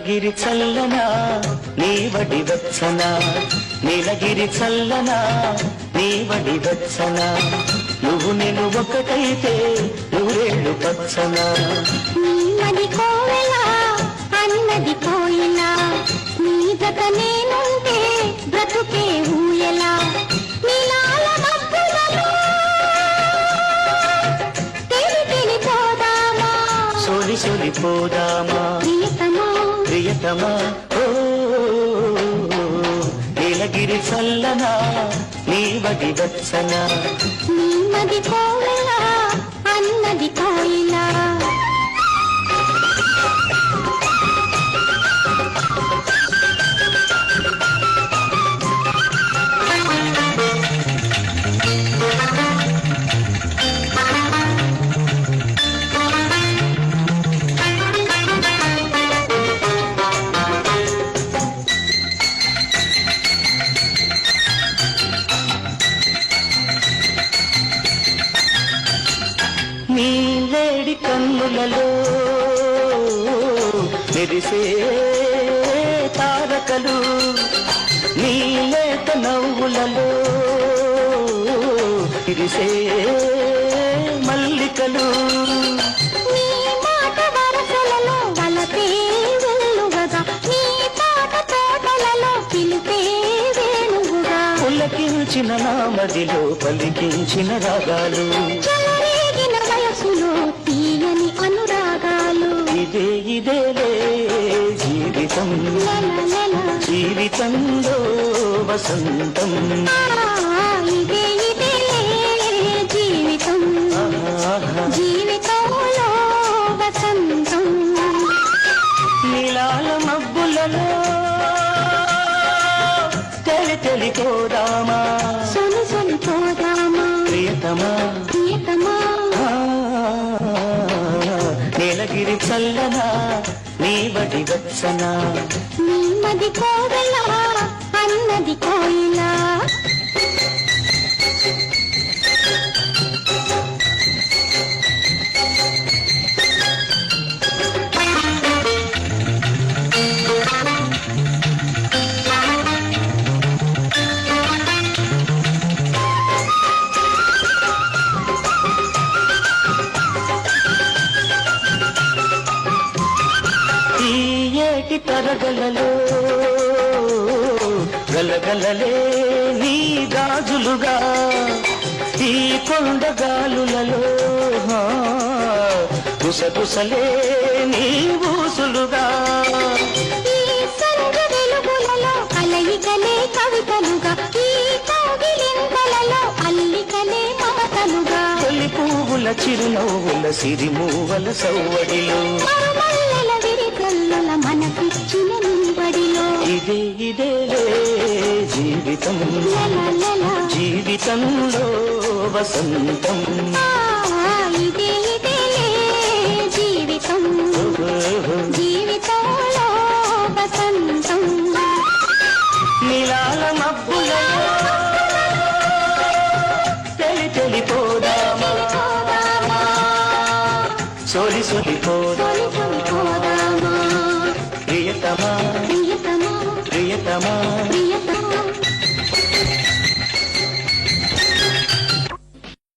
నీలగిరి చల్లనా నీవడి వచ్చనా నీలగిరి చల్లనా నీవడి వచ్చనా నువ్వు నేను ఒకటైతే నూరేళ్ళు పచ్చనా నీమది కోవెలా అన్నది కోయిలా నీ జత నేనుంటే బ్రతుకే ఊయలా నీలాల మబ్బులలో తెలి పోదామా సోలి సోలి పోదామా ప్రియతమా ప్రియతమా ఓ నీలగిరి చల్లనా నీవడి వచ్చనా నీమది కోవెలా అన్నది కోయిలా నీలేడి కన్నులలో మెరిసే తారకలు నీలేత నవ్వులలో విరిసే మల్లికలు నీ మాట వరసలలో వలపే వెల్లువగా నీ పాట తోటలలో పిలిపే వేణువుగా పులకించిన నామదిలో పలికించిన రాగాలు చెలరేగిన వయసులో తీయని అనురాగాలు ఇదే ఇదేలే జీవితం నెల జీవితంలో వసంతం ఇదే ఇదే జీవితం జీవితంలో వసంతం నీలాల మబ్బులలో తెలి తెలి పోదామా సొలి సొలి పోదామా ప్రియతమా ప్రియతమా నీలగిరి చల్లనా నీవడి వచ్చనా నీమది కోవెలా అన్నది కోయిలా ఏటి తరగలలో గలగలలే నీ గాజులుగా ఈ కొండగాలులలో గుసగుసలే నీ ఊసులుగా ఈ సంగ వెలుగులలో అలయికలే కవితలుగా ఈ కౌగిలింతలలో అల్లికలే మమతలుగా తొలి పువ్వుల చిరునవ్వుల సిరిమూవల సవ్వడిలో మరుమల్లెల విరికల్లుల మనకిచ్చిన నింబడిలో ఇదే ఇదేలే జీవితం నెల జీవితంలో వసంతం ఇదే ఇదే జీవితం జీవితంలో వసంతం నీలాల మబ్బులలో తెలి తెలి పోదామా సోలి సోలి సొలి సొలి పోదామా ప్రియతమా ప్రియతమా ప్రియతమా